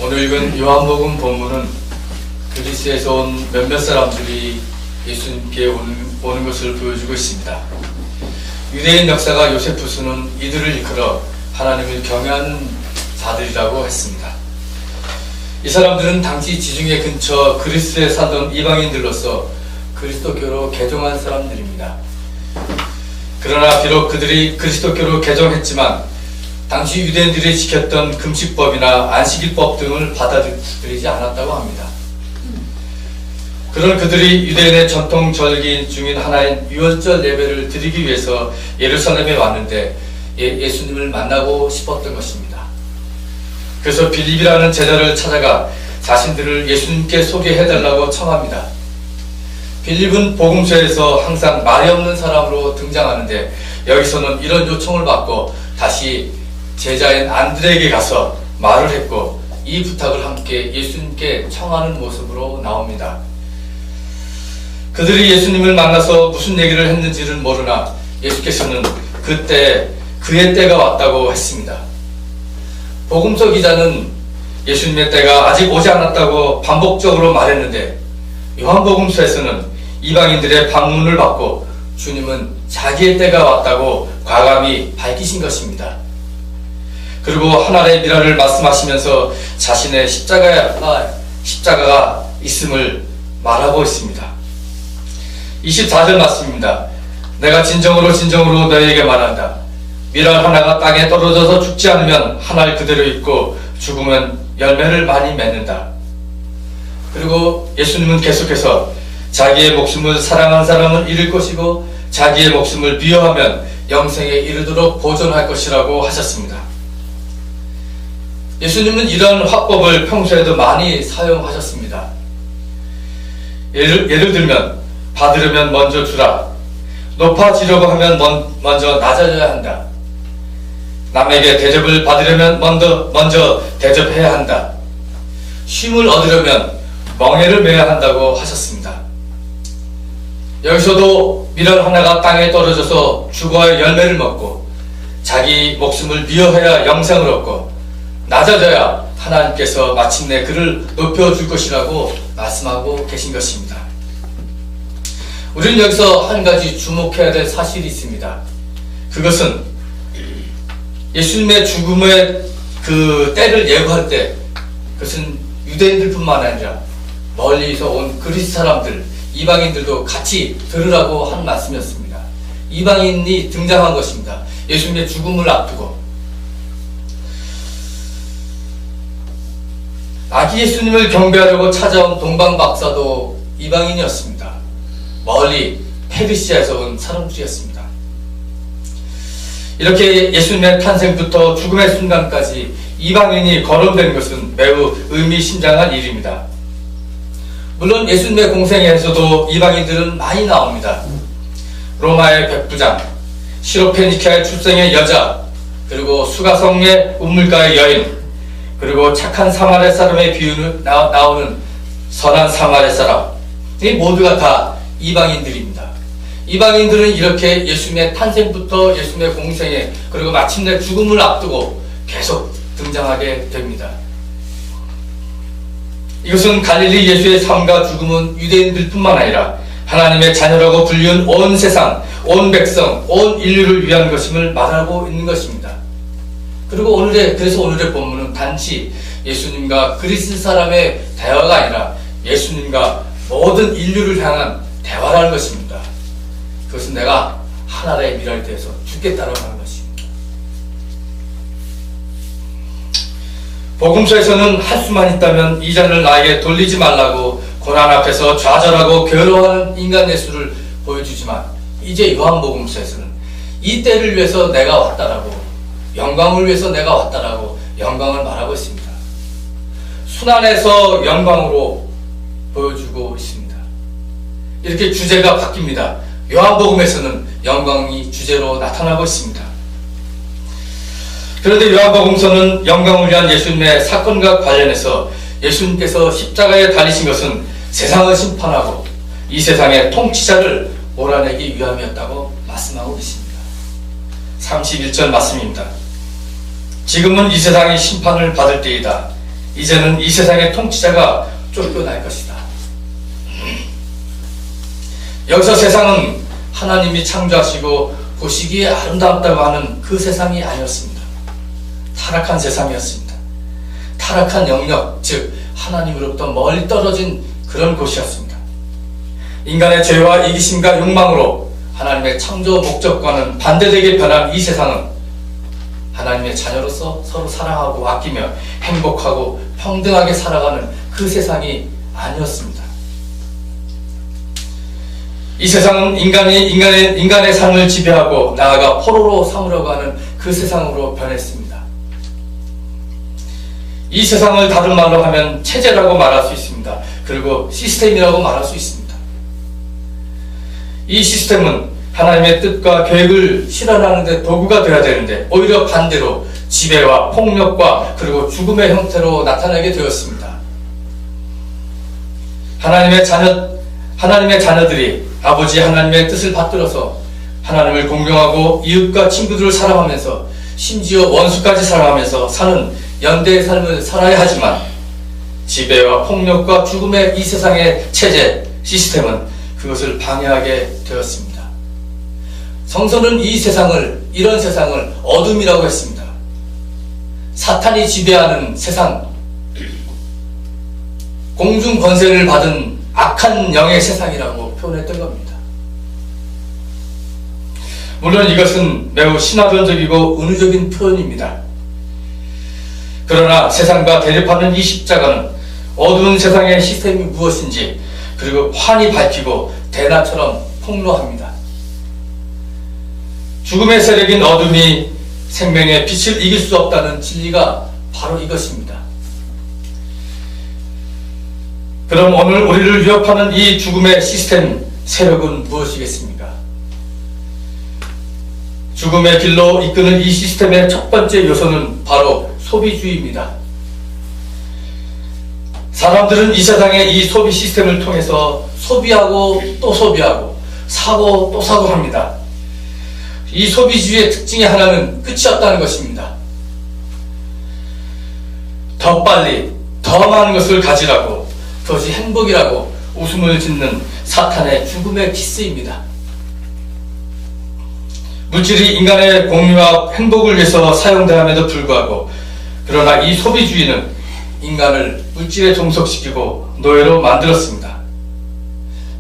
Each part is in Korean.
오늘 읽은 요한복음 본문은 그리스에서 온 몇몇 사람들이 예수님께 오는 것을 보여주고 있습니다. 유대인 역사가 요세푸스는 이들을 이끌어 하나님을 경외하는 자들이라고 했습니다. 이 사람들은 당시 지중해 근처 그리스에 살던 이방인들로서 그리스도교로 개종한 사람들입니다. 그러나 비록 그들이 그리스도교로 개종했지만 당시 유대인들이 지켰던 금식법이나 안식일법 등을 받아들이지 않았다고 합니다. 그런 그들이 유대인의 전통 절기 중인 하나인 유월절 예배를 드리기 위해서 예루살렘에 왔는데 예수님을 만나고 싶었던 것입니다. 그래서 빌립이라는 제자를 찾아가 자신들을 예수님께 소개해달라고 청합니다. 빌립은 복음서에서 항상 말이 없는 사람으로 등장하는데 여기서는 이런 요청을 받고 다시 제자인 안드레에게 가서 말을 했고 이 부탁을 함께 예수님께 청하는 모습으로 나옵니다. 그들이 예수님을 만나서 무슨 얘기를 했는지는 모르나 예수께서는 그때 그의 때가 왔다고 했습니다. 복음서 기자는 예수님의 때가 아직 오지 않았다고 반복적으로 말했는데 요한복음서에서는 이방인들의 방문을 받고 주님은 자기의 때가 왔다고 과감히 밝히신 것입니다. 그리고 하나님의 미랄을 말씀하시면서 자신의 십자가가 있음을 말하고 있습니다. 24절 말씀입니다. 내가 진정으로 너희에게 말한다. 미랄 하나가 땅에 떨어져서 죽지 않으면 한 알 그대로 있고 죽으면 열매를 많이 맺는다. 그리고 예수님은 계속해서 자기의 목숨을 사랑하는 사람은 잃을 것이고 자기의 목숨을 미워하면 영생에 이르도록 보존할 것이라고 하셨습니다. 예수님은 이러한 화법을 평소에도 많이 사용하셨습니다. 예를 들면 받으려면 먼저 주라. 높아지려고 하면 먼저 낮아져야 한다. 남에게 대접을 받으려면 먼저 대접해야 한다. 쉼을 얻으려면 멍에를 매야 한다고 하셨습니다. 여기서도 미랄 하나가 땅에 떨어져서 죽어야 열매를 먹고 자기 목숨을 미워해야 영생을 얻고 낮아져야 하나님께서 마침내 그를 높여줄 것이라고 말씀하고 계신 것입니다. 우리는 여기서 한 가지 주목해야 될 사실이 있습니다. 그것은 예수님의 죽음의 그 때를 예고할 때 그것은 유대인들뿐만 아니라 멀리서 온 그리스 사람들, 이방인들도 같이 들으라고 한 말씀이었습니다. 이방인이 등장한 것입니다. 예수님의 죽음을 앞두고 아기 예수님을 경배하려고 찾아온 동방박사도 이방인이었습니다. 멀리 페르시아에서 온 사람들이었습니다. 이렇게 예수님의 탄생부터 죽음의 순간까지 이방인이 거론된 것은 매우 의미심장한 일입니다. 물론 예수님의 공생애에서도 이방인들은 많이 나옵니다. 로마의 백부장, 시로페니키아의 출생의 여자, 그리고 수가성의 우물가의 여인, 그리고 착한 사마리 사람의 비유는 나오는 선한 사마리 사람, 이 모두가 다 이방인들입니다. 이방인들은 이렇게 예수님의 탄생부터 예수님의 공생애 그리고 마침내 죽음을 앞두고 계속 등장하게 됩니다. 이것은 갈릴리 예수의 삶과 죽음은 유대인들뿐만 아니라 하나님의 자녀라고 불리운 온 세상, 온 백성, 온 인류를 위한 것임을 말하고 있는 것입니다. 그리고 그래서 오늘의 본문은 단지 예수님과 그리스 사람의 대화가 아니라 예수님과 모든 인류를 향한 대화라는 것입니다. 그것은 내가 하나의 미랄에 대해서 죽겠다라고 하는 것입니다. 복음서에서는 할 수만 있다면 이 잔을 나에게 돌리지 말라고 고난 앞에서 좌절하고 괴로워하는 인간 예수를 보여주지만 이제 요한복음서에서는 이 때를 위해서 내가 왔다라고, 영광을 위해서 내가 왔다라고 영광을 말하고 있습니다. 순환에서 영광으로 보여주고 있습니다. 이렇게 주제가 바뀝니다. 요한복음에서는 영광이 주제로 나타나고 있습니다. 그런데 요한복음서는 영광을 위한 예수님의 사건과 관련해서 예수님께서 십자가에 달리신 것은 세상을 심판하고 이 세상의 통치자를 몰아내기 위함이었다고 말씀하고 있습니다. 31절 말씀입니다. 지금은 이 세상이 심판을 받을 때이다. 이제는 이 세상의 통치자가 쫓겨날 것이다. 여기서 세상은 하나님이 창조하시고 보시기에 아름답다고 하는 그 세상이 아니었습니다. 타락한 세상이었습니다. 타락한 영역, 즉 하나님으로부터 멀리 떨어진 그런 곳이었습니다. 인간의 죄와 이기심과 욕망으로 하나님의 창조 목적과는 반대되게 변한 이 세상은 하나님의 자녀로서 서로 사랑하고 아끼며 행복하고 평등하게 살아가는 그 세상이 아니었습니다. 이 세상은 인간의 삶을 지배하고 나아가 포로로 삼으려고 하는 그 세상으로 변했습니다. 이 세상을 다른 말로 하면 체제라고 말할 수 있습니다. 그리고 시스템이라고 말할 수 있습니다. 이 시스템은 하나님의 뜻과 계획을 실현하는 데 도구가 되어야 되는데 오히려 반대로 지배와 폭력과 그리고 죽음의 형태로 나타나게 되었습니다. 하나님의 자녀들이 아버지 하나님의 뜻을 받들어서 하나님을 공경하고 이웃과 친구들을 사랑하면서 심지어 원수까지 사랑하면서 사는 연대의 삶을 살아야 하지만 지배와 폭력과 죽음의 이 세상의 체제, 시스템은 그것을 방해하게 되었습니다. 성서는 이런 세상을 어둠이라고 했습니다. 사탄이 지배하는 세상, 공중 권세를 받은 악한 영의 세상이라고 표현했던 겁니다. 물론 이것은 매우 신화론적이고 은유적인 표현입니다. 그러나 세상과 대립하는 이 십자가는 어두운 세상의 시스템이 무엇인지 그리고 환히 밝히고 대낮처럼 폭로합니다. 죽음의 세력인 어둠이 생명의 빛을 이길 수 없다는 진리가 바로 이것입니다. 그럼 오늘 우리를 위협하는 이 죽음의 시스템 세력은 무엇이겠습니까? 죽음의 길로 이끄는 이 시스템의 첫 번째 요소는 바로 소비주의입니다. 사람들은 이 세상의 이 소비 시스템을 통해서 소비하고 또 소비하고 사고 또 사고 합니다. 이 소비주의의 특징의 하나는 끝이 없다는 것입니다. 더 빨리 더 많은 것을 가지라고, 그것이 행복이라고 웃음을 짓는 사탄의 죽음의 키스입니다. 물질이 인간의 공유와 행복을 위해서 사용됨에도 불구하고 그러나 이 소비주의는 인간을 물질에 종속시키고 노예로 만들었습니다.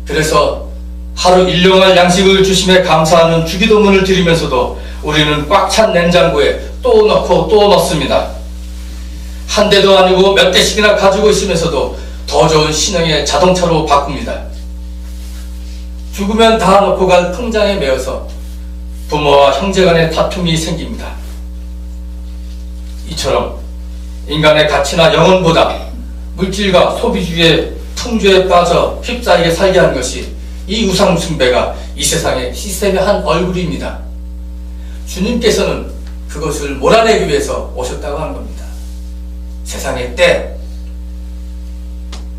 그래서 하루 일용할 양식을 주심에 감사하는 주기도문을 드리면서도 우리는 꽉 찬 냉장고에 또 넣고 또 넣습니다. 한 대도 아니고 몇 대씩이나 가지고 있으면서도 더 좋은 신형의 자동차로 바꿉니다. 죽으면 다 넣고 갈 통장에 매어서 부모와 형제 간의 다툼이 생깁니다. 이처럼 인간의 가치나 영혼보다 물질과 소비주의의 풍조에 빠져 휩싸이게 살게 하는 것이 이 우상 숭배가 이 세상의 시스템의 한 얼굴입니다. 주님께서는 그것을 몰아내기 위해서 오셨다고 하는 겁니다. 세상의 때,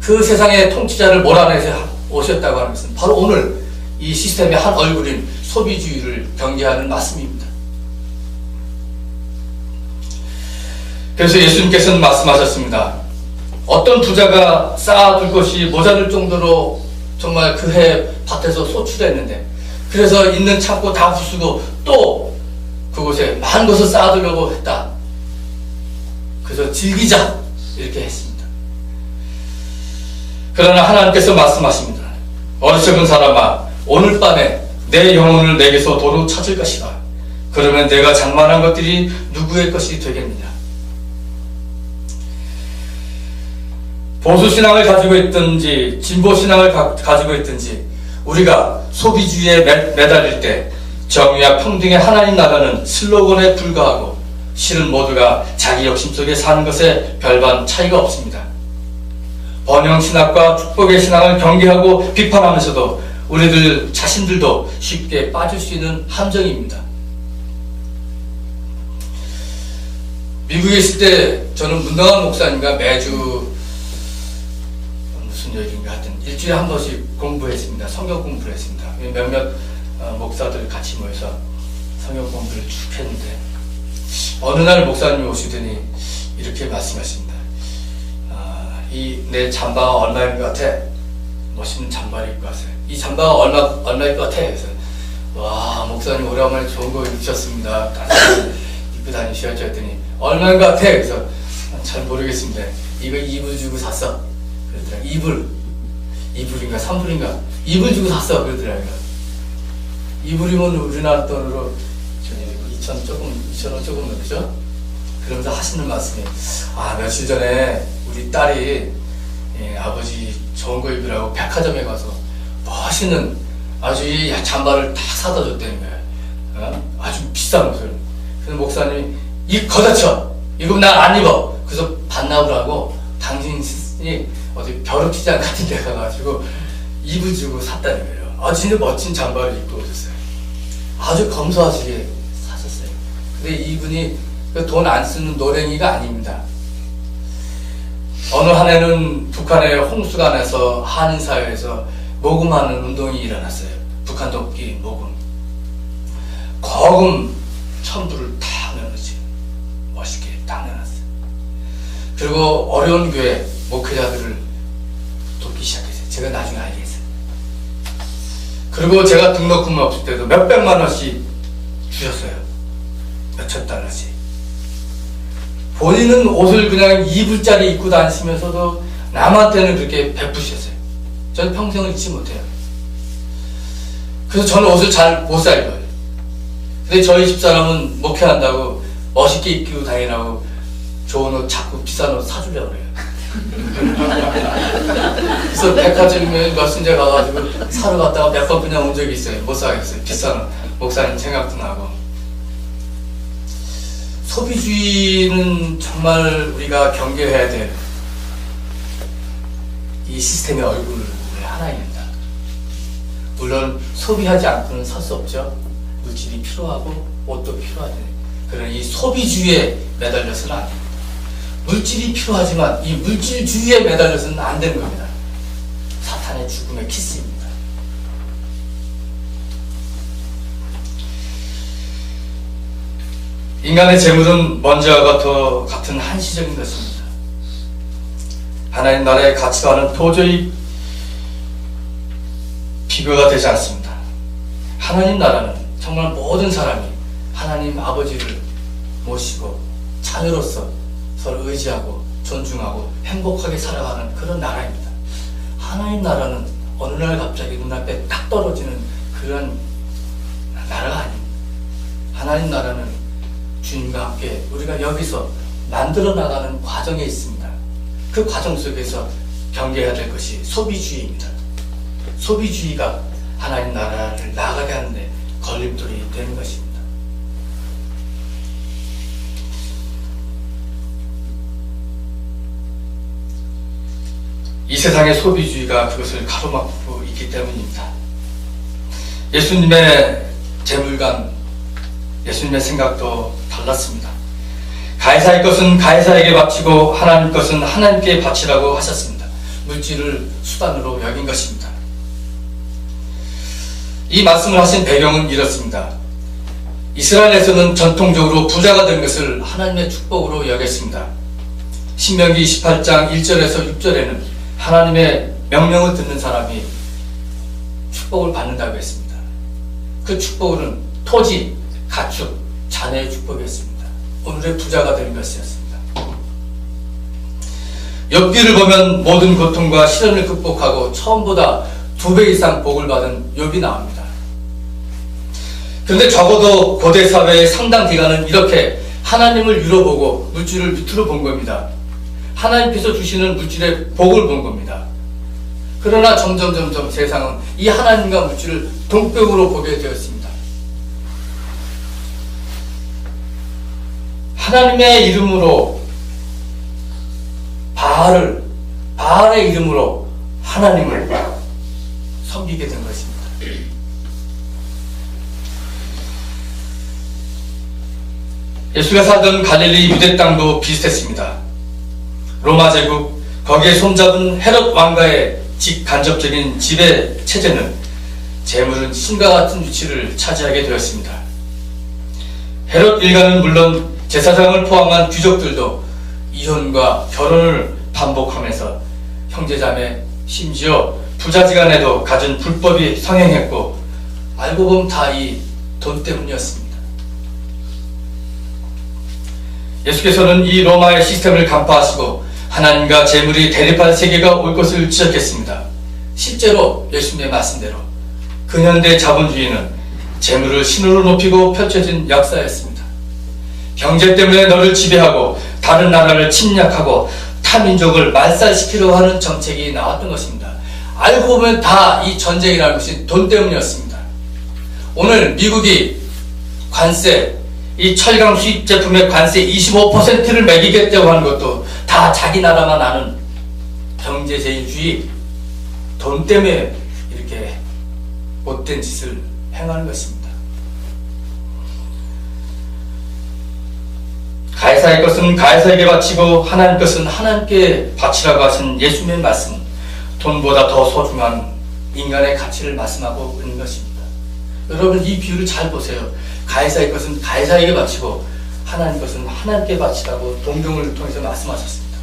그 세상의 통치자를 몰아내서 오셨다고 하는 것은 바로 오늘 이 시스템의 한 얼굴인 소비주의를 경계하는 말씀입니다. 그래서 예수님께서는 말씀하셨습니다. 어떤 부자가 쌓아둘 것이 모자랄 정도로 정말 그 해 밭에서 소출했는데 그래서 있는 창고 다 부수고 또 그곳에 많은 것을 쌓아두려고 했다. 그래서 즐기자 이렇게 했습니다. 그러나 하나님께서 말씀하십니다. 어리석은 사람아, 오늘 밤에 내 영혼을 내게서 도로 찾을 것이다. 그러면 내가 장만한 것들이 누구의 것이 되겠느냐. 보수신앙을 가지고 있든지 진보신앙을 가지고 있든지 우리가 소비주의에 매달릴 때 정의와 평등의 하나님 나라는 슬로건에 불과하고 실은 모두가 자기 욕심 속에 사는 것에 별반 차이가 없습니다. 번영신학과 축복의 신앙을 경계하고 비판하면서도 우리들 자신들도 쉽게 빠질 수 있는 함정입니다. 미국에 있을 때 저는 문동환 목사님과 매주 무슨 얘기인가 하여튼 일주일에 한 번씩 공부했습니다. 성경 공부를 했습니다. 몇몇 목사들 같이 모여서 성경 공부를 쭉 했는데 어느 날 목사님이 오시더니 이렇게 말씀하십니다. 이 내 잠바가 얼마인 것 같아? 멋있는 잠바를 입고 왔어요. 이 잠바가 얼마일 것 같아? 그래서 와, 목사님 오랜만에 좋은 거 입으셨습니다. 입고 다니셔야죠 했더니 얼마인 것 같아? 그래서 잘 모르겠습니다. 이거 2불 주고 샀어. 그러더라고요. 2불인가 3불인가 2불 주고 샀어. 그러더라고요. 2불이면 우리나라 돈으로 2,000원 조금 그죠? 그러면서 하시는 말씀이, 아, 며칠 전에 우리 딸이 아버지 좋은 거 입으라고 백화점에 가서 멋있는 아주 이 잠바를 딱 사다 줬다는 거예요. 아주 비싼 옷을. 그래서 목사님이 이 걷어쳐! 이거 난 안 입어! 그래서 반납을 당신이 어디 벼룩시장 같은 데 가가지고 2불 주고 샀다는 거예요. 아, 진짜 멋진 잠바를 입고 오셨어요. 아주 검소하시게 사셨어요. 근데 이분이 돈 안 쓰는 노랭이가 아닙니다. 어느 한 해는 북한의 홍수가 나서 한인사회에서 모금하는 운동이 일어났어요. 북한 돕기 모금. 거금 1,000불을 탁 내놓지. 멋있게 딱 내놨어요. 그리고 어려운 교회 목회자들을 돕기 시작했어요. 제가 나중에 알게 했어요. 그리고 제가 등록금 없을 때도 몇백만 원씩 주셨어요. 몇천 달러씩. 본인은 옷을 그냥 2불짜리 입고 다니시면서도 남한테는 그렇게 베푸셨어요. 저는 평생을 잊지 못해요. 그래서 저는 옷을 잘 못 사 입어요. 근데 저희 집사람은 목회한다고 멋있게 입고 다니라고 좋은 옷, 자꾸 비싼 옷 사주려고 그래요. 그래서 백화점에 몇 군데 가가지고 사러 갔다가 몇 번 그냥 온 적이 있어요. 못 사겠어요. 비싼 옷. 목사님 생각도 나고. 소비주의는 정말 우리가 경계해야 될 이 시스템의 얼굴 하나입니다. 물론 소비하지 않고는 살 수 없죠. 물질이 필요하고 옷도 필요하죠. 그러나 이 소비주의에 매달려서는 안 됩니다. 물질이 필요하지만 이 물질주의에 매달려서는 안 되는 겁니다. 사탄의 죽음의 키스입니다. 인간의 재물은 먼지와 같은 한시적인 것입니다. 하나님 나라의 가치와는 도저히 비교가 되지 않습니다. 하나님 나라는 정말 모든 사람이 하나님 아버지를 모시고 자녀로서 서로 의지하고 존중하고 행복하게 살아가는 그런 나라입니다. 하나님 나라는 어느 날 갑자기 눈앞에 딱 떨어지는 그런 나라가 아닙니다. 하나님 나라는 주님과 함께 우리가 여기서 만들어 나가는 과정에 있습니다. 그 과정 속에서 경계해야 될 것이 소비주의입니다. 소비주의가 하나님 나라를 나가게 하는데 걸림돌이 되는 것입니다. 이 세상의 소비주의가 그것을 가로막고 있기 때문입니다. 예수님의 재물관, 예수님의 생각도 달랐습니다. 가이사의 것은 가이사에게 바치고 하나님 것은 하나님께 바치라고 하셨습니다. 물질을 수단으로 여긴 것입니다. 이 말씀을 하신 배경은 이렇습니다. 이스라엘에서는 전통적으로 부자가 된 것을 하나님의 축복으로 여겼습니다. 신명기 28장 1절에서 6절에는 하나님의 명령을 듣는 사람이 축복을 받는다고 했습니다. 그 축복은 토지, 가축, 자녀의 축복이었습니다. 오늘의 부자가 되는 것이었습니다. 욥기를 보면 모든 고통과 시련을 극복하고 처음보다 2배 이상 복을 받은 욥이 나옵니다. 그런데 적어도 고대 사회의 상당 기간은 이렇게 하나님을 위로 보고 물질을 밑으로 본 겁니다. 하나님께서 주시는 물질의 복을 본 겁니다. 그러나 점점 세상은 이 하나님과 물질을 동격으로 보게 되었습니다. 하나님의 이름으로 바알의 이름으로 하나님을 섬기게 된 것입니다. 예수가 살던 갈릴리 유대 땅도 비슷했습니다. 로마 제국, 거기에 손잡은 헤롯 왕가의 직간접적인 지배 체제는 재물은 신과 같은 위치를 차지하게 되었습니다. 헤롯 일가는 물론 제사장을 포함한 귀족들도 이혼과 결혼을 반복하면서 형제자매 심지어 부자지간에도 갖은 불법이 성행했고 알고 보면 다 이 돈 때문이었습니다. 예수께서는 이 로마의 시스템을 간파하시고 하나님과 재물이 대립할 세계가 올 것을 지적했습니다. 실제로 예수님의 말씀대로 근현대 자본주의는 재물을 신으로 높이고 펼쳐진 역사였습니다. 경제 때문에 너를 지배하고 다른 나라를 침략하고 타민족을 말살시키려고 하는 정책이 나왔던 것입니다. 알고 보면 다 이 전쟁이라는 것이 돈 때문이었습니다. 오늘 미국이 관세, 이 철강 수입 제품의 관세 25%를 매기겠다고 하는 것도 다 자기 나라만 아는 경제제일주의, 돈 때문에 이렇게 못된 짓을 행하는 것입니다. 가이사의 것은 가이사에게 바치고 하나님 것은 하나님께 바치라고 하신 예수님의 말씀은 돈보다 더 소중한 인간의 가치를 말씀하고 있는 것입니다. 여러분 이 비유를 잘 보세요. 가이사의 것은 가이사에게 바치고 하나님 것은 하나님께 바치라고 동정을 통해서 말씀하셨습니다.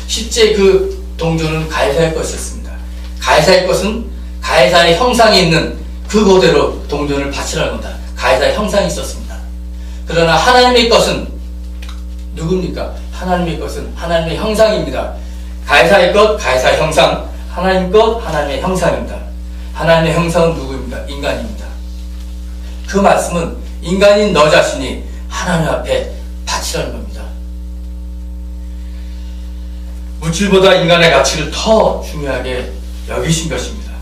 실제 그 동정은 가이사의 것이었습니다. 가이사의 것은 가이사의 형상이 있는 그거대로 동전을 바치라는 겁니다. 가이사의 형상이 있었습니다. 그러나 하나님의 것은 누굽니까? 하나님의 것은 하나님의 형상입니다. 가이사의 것, 가이사의 형상, 하나님 것, 하나님의 형상입니다. 하나님의 형상은 누구입니까? 인간입니다. 그 말씀은 인간인 너 자신이 하나님 앞에 바치라는 겁니다. 물질보다 인간의 가치를 더 중요하게 여기신 것입니다.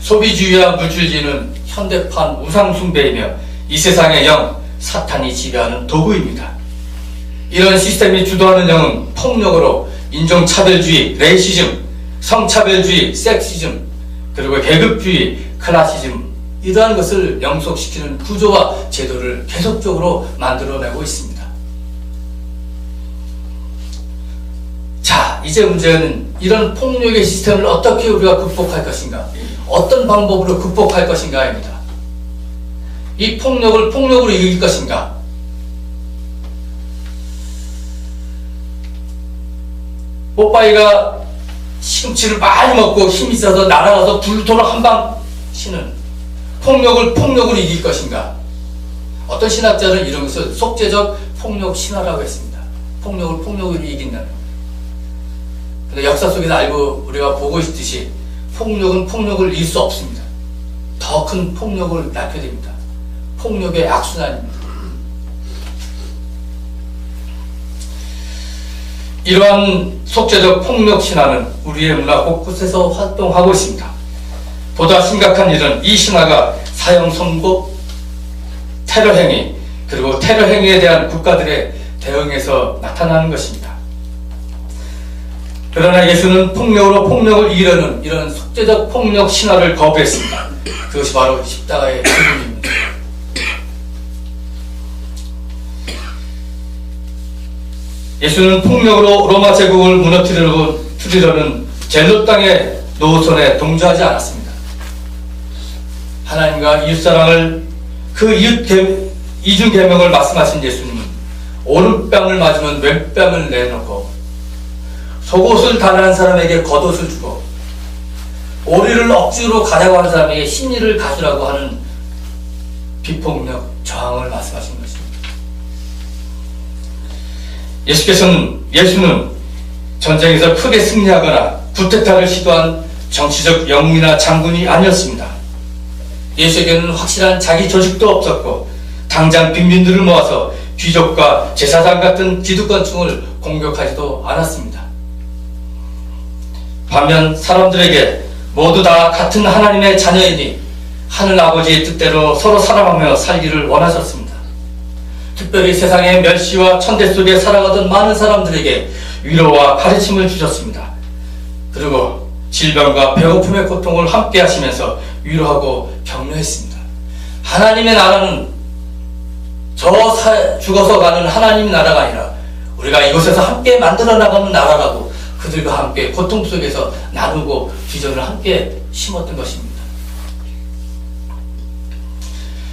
소비주의와 물질주의는 현대판 우상숭배이며 이 세상의 영, 사탄이 지배하는 도구입니다. 이런 시스템이 주도하는 영은 폭력으로 인종차별주의, 레이시즘, 성차별주의, 섹시즘, 그리고 계급주의, 클라시즘 이러한 것을 영속시키는 구조와 제도를 계속적으로 만들어내고 있습니다. 자, 이제 문제는 이런 폭력의 시스템을 어떻게 우리가 극복할 것인가, 어떤 방법으로 극복할 것인가입니다. 이 폭력을 폭력으로 이길 것인가, 뽀빠이가 시금치를 많이 먹고 힘이 있어서 날아가서 불토로 한방 치는 폭력을 폭력으로 이길 것인가. 어떤 신학자는 이런 것을 속죄적 폭력 신화라고 했습니다. 폭력을 폭력으로 이긴다는 겁니다. 근데 역사 속에서 알고 우리가 보고 있듯이 폭력은 폭력을 이길 수 없습니다. 더 큰 폭력을 낳게 됩니다. 폭력의 악순환입니다. 이러한 속죄적 폭력 신화는 우리의 문화 곳곳에서 활동하고 있습니다. 보다 심각한 일은 이 신화가 사형 선고, 테러 행위, 그리고 테러 행위에 대한 국가들의 대응에서 나타나는 것입니다. 그러나 예수는 폭력으로 폭력을 이기려는 이런 속죄적 폭력 신화를 거부했습니다. 그것이 바로 십자가의 죽음입니다. 예수는 폭력으로 로마 제국을 무너뜨리려는 젤롯 땅의 노선에 동조하지 않았습니다. 하나님과 이웃사랑을 그 이중 계명을 말씀하신 예수님은 오른뺨을 맞으면 왼뺨을 내놓고 속옷을 달라는 사람에게 겉옷을 주고 오리를 억지로 가자고 하는 사람에게 심리를 가주라고 하는 비폭력 저항을 말씀하신 것입니다. 예수는 전쟁에서 크게 승리하거나 쿠데타를 시도한 정치적 영웅이나 장군이 아니었습니다. 예수에게는 확실한 자기 조직도 없었고 당장 빈민들을 모아서 귀족과 제사장 같은 기득권층을 공격하지도 않았습니다. 반면 사람들에게 모두 다 같은 하나님의 자녀이니 하늘 아버지의 뜻대로 서로 사랑하며 살기를 원하셨습니다. 특별히 세상의 멸시와 천대 속에 살아가던 많은 사람들에게 위로와 가르침을 주셨습니다. 그리고 질병과 배고픔의 고통을 함께 하시면서 위로하고 격려했습니다. 하나님의 나라는 죽어서 가는 하나님의 나라가 아니라 우리가 이곳에서 함께 만들어 나가는 나라라고 그들과 함께 고통 속에서 나누고 비전을 함께 심었던 것입니다.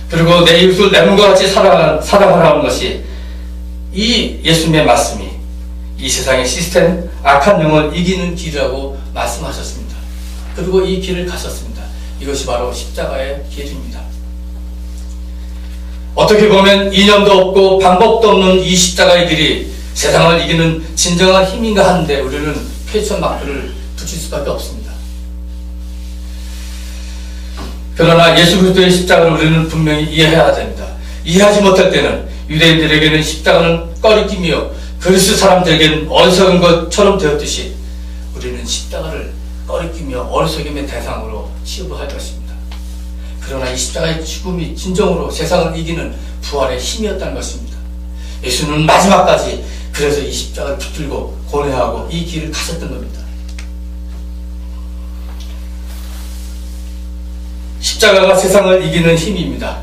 그리고 내 이웃을 내 몸과 같이 사랑하라는 것이 이 예수님의 말씀이 이 세상의 시스템, 악한 영을 이기는 길이라고 말씀하셨습니다. 그리고 이 길을 가셨습니다. 이것이 바로 십자가의 길입니다. 어떻게 보면 이념도 없고 방법도 없는 이 십자가의 길이 세상을 이기는 진정한 힘인가 하는데 우리는 퀘스천 마크를 붙일 수밖에 없습니다. 그러나 예수 그리스도의 십자가를 우리는 분명히 이해해야 됩니다. 이해하지 못할 때는 유대인들에게는 십자가는 꺼리낌이요 그리스 사람들에게는 어리석은 것처럼 되었듯이 우리는 십자가를 꺼리끼며 어리석임의 대상으로 취급할 것입니다. 그러나 이 십자가의 죽음이 진정으로 세상을 이기는 부활의 힘이었다는 것입니다. 예수는 마지막까지 그래서 이 십자가를 붙들고 고뇌하고 이 길을 가셨던 겁니다. 십자가가 세상을 이기는 힘입니다.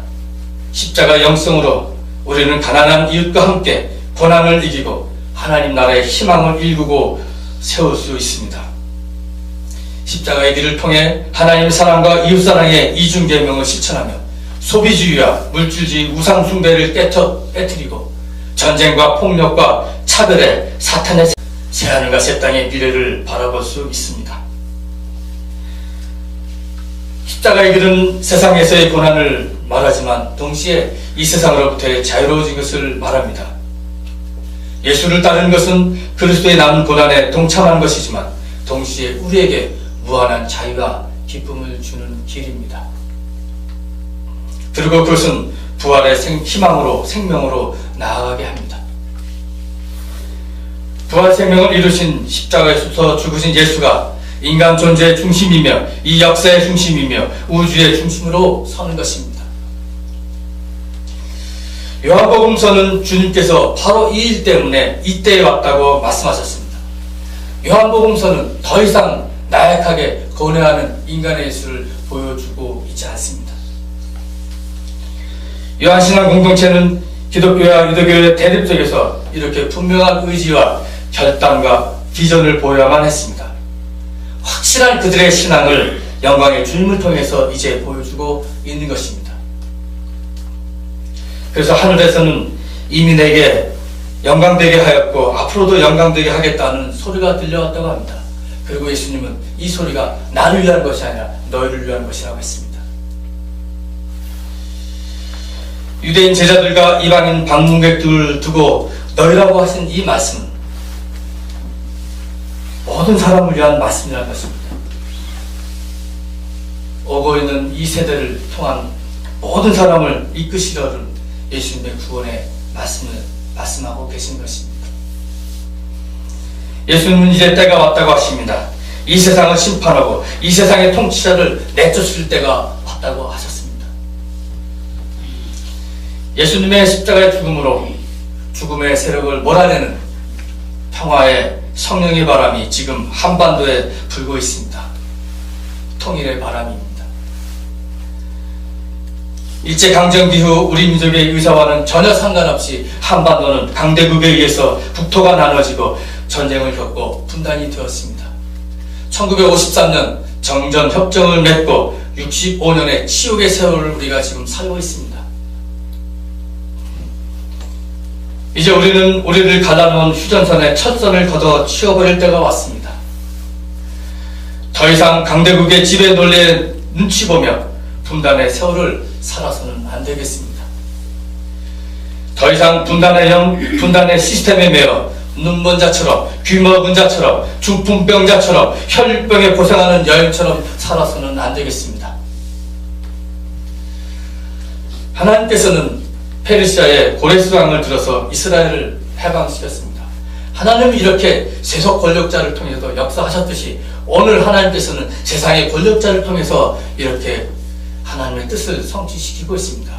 십자가 영성으로 우리는 가난한 이웃과 함께 고난을 이기고 하나님 나라의 희망을 일구고 세울 수 있습니다. 십자가의 길을 통해 하나님의 사랑과 이웃사랑의 이중계명을 실천하며 소비주의와 물질주의 우상숭배를 깨뜨리고 전쟁과 폭력과 차별에 사탄의 새하늘과 새 땅의 미래를 바라볼 수 있습니다. 십자가의 길은 세상에서의 고난을 말하지만 동시에 이 세상으로부터의 자유로워진 것을 말합니다. 예수를 따르는 것은 그리스도의 남은 고난에 동참하는 것이지만 동시에 우리에게 무한한 자유와 기쁨을 주는 길입니다. 그리고 그것은 부활의 희망으로 생명으로 나아가게 합니다. 부활 생명을 이루신 십자가에서 죽으신 예수가 인간 존재의 중심이며 이 역사의 중심이며 우주의 중심으로 서는 것입니다. 요한복음서는 주님께서 바로 이 일 때문에 이때에 왔다고 말씀하셨습니다. 요한복음서는 더 이상 나약하게 고뇌하는 인간의 예수를 보여주고 있지 않습니다. 요한신앙 공동체는 기독교와 유대교의 대립 속에서 이렇게 분명한 의지와 결단과 비전을 보여야만 했습니다. 확실한 그들의 신앙을 영광의 주님을 통해서 이제 보여주고 있는 것입니다. 그래서 하늘에서는 이미 내게 영광되게 하였고 앞으로도 영광되게 하겠다는 소리가 들려왔다고 합니다. 그리고 예수님은 이 소리가 나를 위한 것이 아니라 너희를 위한 것이라고 했습니다. 유대인 제자들과 이방인 방문객들을 두고 너희라고 하신 이 말씀은 모든 사람을 위한 말씀이라는 것입니다. 오고 있는 이 세대를 통한 모든 사람을 이끄시려는 예수님의 구원의 말씀을 말씀하고 계신 것입니다. 예수님은 이제 때가 왔다고 하십니다. 이 세상을 심판하고 이 세상의 통치자를 내쫓을 때가 왔다고 하셨습니다. 예수님의 십자가의 죽음으로 죽음의 세력을 몰아내는 평화의 성령의 바람이 지금 한반도에 불고 있습니다. 통일의 바람입니다. 일제강점기 후 우리 민족의 의사와는 전혀 상관없이 한반도는 강대국에 의해서 국토가 나눠지고 전쟁을 겪고 분단이 되었습니다. 1953년 정전협정을 맺고 65년의 치욕의 세월을 우리가 지금 살고 있습니다. 이제 우리는 우리를 갈라놓은 휴전선의 첫 선을 걷어 치워버릴 때가 왔습니다. 더 이상 강대국의 지배 논리에 눈치 보며 분단의 세월을 살아서는 안 되겠습니다. 더 이상 분단의 시스템에 매여 눈먼 자처럼 귀먹은 자처럼 중풍병자처럼 혈육병에 고생하는 여인처럼 살아서는 안 되겠습니다. 하나님께서는 페르시아의 고레스 왕을 들어서 이스라엘을 해방시켰습니다. 하나님은 이렇게 세속 권력자를 통해서 역사하셨듯이 오늘 하나님께서는 세상의 권력자를 통해서 이렇게 하나님의 뜻을 성취시키고 있습니다.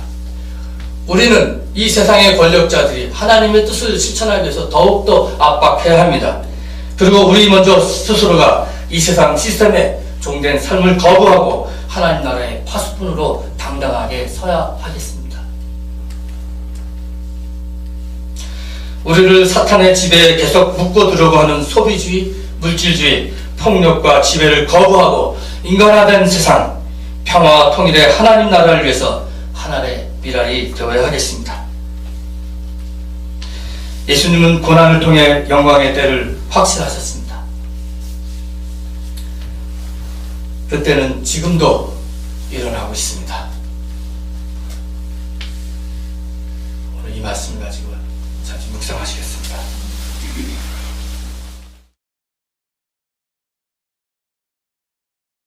우리는 이 세상의 권력자들이 하나님의 뜻을 실천하기 위해서 더욱더 압박해야 합니다. 그리고 우리 먼저 스스로가 이 세상 시스템에 종된 삶을 거부하고 하나님 나라의 파수꾼으로 당당하게 서야 하겠습니다. 우리를 사탄의 지배에 계속 묶어두려고 하는 소비주의, 물질주의, 폭력과 지배를 거부하고 인간화된 세상, 평화와 통일의 하나님 나라를 위해서 하나의 미랄이 되어야 하겠습니다. 예수님은 고난을 통해 영광의 때를 확실하셨습니다. 그때는 지금도 일어나고 있습니다. 오늘 이 말씀을 가지고 잠시 묵상하시겠습니다.